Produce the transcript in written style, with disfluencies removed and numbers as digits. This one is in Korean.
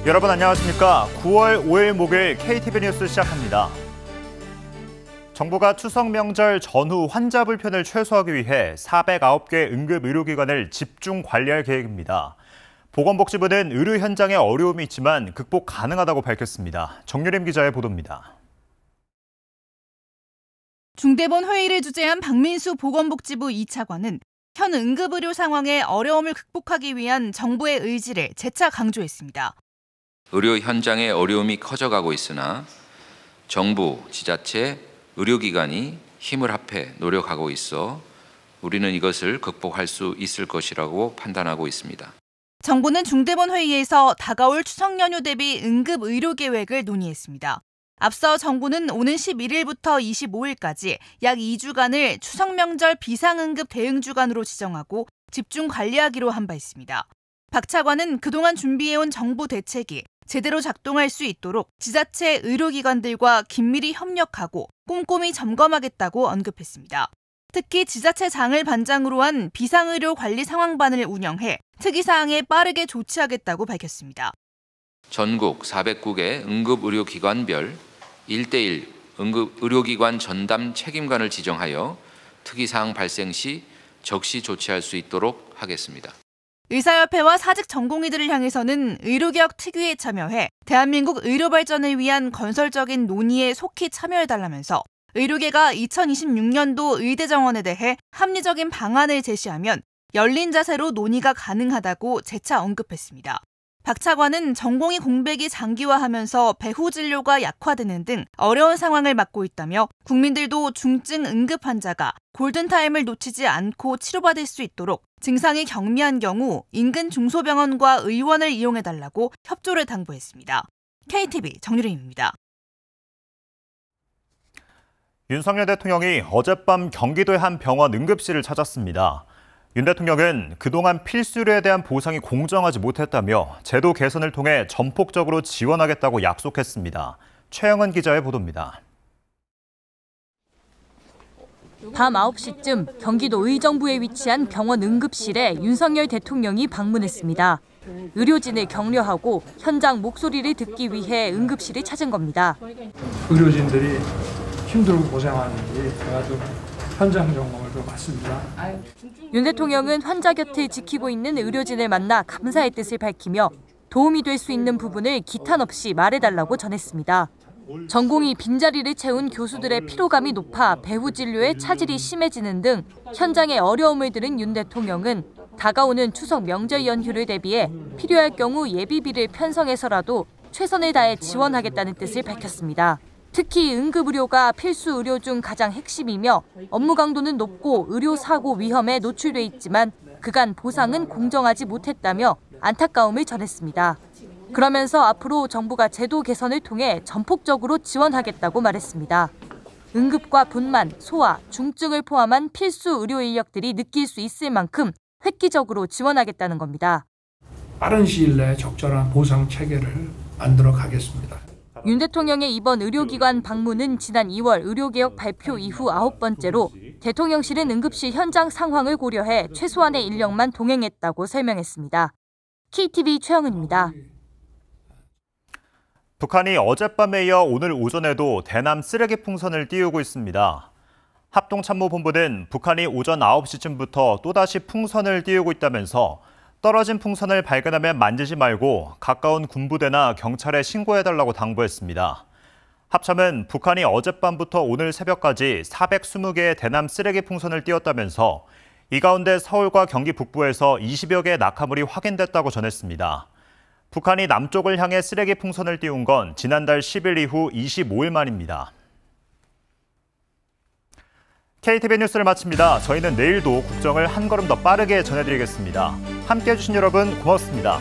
여러분 안녕하십니까? 9월 5일 목요일 KTV 뉴스 시작합니다. 정부가 추석 명절 전후 환자 불편을 최소화하기 위해 409개 응급의료기관을 집중 관리할 계획입니다. 보건복지부는 의료 현장에 어려움이 있지만 극복 가능하다고 밝혔습니다. 정유림 기자의 보도입니다. 중대본 회의를 주재한 박민수 보건복지부 2차관은 현 응급의료 상황의 어려움을 극복하기 위한 정부의 의지를 재차 강조했습니다. 의료 현장의 어려움이 커져가고 있으나 정부, 지자체, 의료기관이 힘을 합해 노력하고 있어 우리는 이것을 극복할 수 있을 것이라고 판단하고 있습니다. 정부는 중대본 회의에서 다가올 추석 연휴 대비 응급의료 계획을 논의했습니다. 앞서 정부는 오는 11일부터 25일까지 약 2주간을 추석 명절 비상응급 대응주간으로 지정하고 집중 관리하기로 한 바 있습니다. 박 차관은 그동안 준비해온 정부 대책이 제대로 작동할 수 있도록 지자체 의료기관들과 긴밀히 협력하고 꼼꼼히 점검하겠다고 언급했습니다. 특히 지자체장을 반장으로 한 비상의료 관리 상황반을 운영해 특이사항에 빠르게 조치하겠다고 밝혔습니다. 전국 409개 응급의료기관별 1:1 응급의료기관 전담 책임관을 지정하여 특이사항 발생 시 적시 조치할 수 있도록 하겠습니다. 의사협회와 사직 전공의들을 향해서는 의료개혁 특위에 참여해 대한민국 의료 발전을 위한 건설적인 논의에 속히 참여해달라면서 의료계가 2026년도 의대 정원에 대해 합리적인 방안을 제시하면 열린 자세로 논의가 가능하다고 재차 언급했습니다. 박 차관은 전공의 공백이 장기화하면서 배후 진료가 약화되는 등 어려운 상황을 맞고 있다며 국민들도 중증 응급 환자가 골든타임을 놓치지 않고 치료받을 수 있도록 증상이 경미한 경우 인근 중소병원과 의원을 이용해달라고 협조를 당부했습니다. KTV 정유림입니다. 윤석열 대통령이 어젯밤 경기도의 한 병원 응급실을 찾았습니다. 윤 대통령은 그동안 필수료에 대한 보상이 공정하지 못했다며 제도 개선을 통해 전폭적으로 지원하겠다고 약속했습니다. 최영은 기자의 보도입니다. 밤 9시쯤 경기도 의정부에 위치한 병원 응급실에 윤석열 대통령이 방문했습니다. 의료진을 격려하고 현장 목소리를 듣기 위해 응급실을 찾은 겁니다. 의료진들이 힘들고 고생하는지 제가 좀 현장 점검을 좀 받습니다. 윤 대통령은 환자 곁을 지키고 있는 의료진을 만나 감사의 뜻을 밝히며 도움이 될 수 있는 부분을 기탄 없이 말해달라고 전했습니다. 전공이 빈자리를 채운 교수들의 피로감이 높아 배후 진료에 차질이 심해지는 등 현장의 어려움을 들은 윤 대통령은 다가오는 추석 명절 연휴를 대비해 필요할 경우 예비비를 편성해서라도 최선을 다해 지원하겠다는 뜻을 밝혔습니다. 특히 응급의료가 필수 의료 중 가장 핵심이며 업무 강도는 높고 의료 사고 위험에 노출돼 있지만 그간 보상은 공정하지 못했다며 안타까움을 전했습니다. 그러면서 앞으로 정부가 제도 개선을 통해 전폭적으로 지원하겠다고 말했습니다. 응급과 분만, 소아, 중증을 포함한 필수 의료 인력들이 느낄 수 있을 만큼 획기적으로 지원하겠다는 겁니다. 빠른 시일 내에 적절한 보상 체계를 만들어 가겠습니다. 윤 대통령의 이번 의료기관 방문은 지난 2월 의료개혁 발표 이후 9번째로 대통령실은 응급실 현장 상황을 고려해 최소한의 인력만 동행했다고 설명했습니다. KTV 최영은입니다. 북한이 어젯밤에 이어 오늘 오전에도 대남 쓰레기 풍선을 띄우고 있습니다. 합동참모본부는 북한이 오전 9시쯤부터 또다시 풍선을 띄우고 있다면서 떨어진 풍선을 발견하면 만지지 말고 가까운 군부대나 경찰에 신고해달라고 당부했습니다. 합참은 북한이 어젯밤부터 오늘 새벽까지 420개의 대남 쓰레기 풍선을 띄웠다면서 이 가운데 서울과 경기 북부에서 20여 개의 낙하물이 확인됐다고 전했습니다. 북한이 남쪽을 향해 쓰레기 풍선을 띄운 건 지난달 10일 이후 25일 만입니다. KTV 뉴스를 마칩니다. 저희는 내일도 국정을 한 걸음 더 빠르게 전해드리겠습니다. 함께해 주신 여러분 고맙습니다.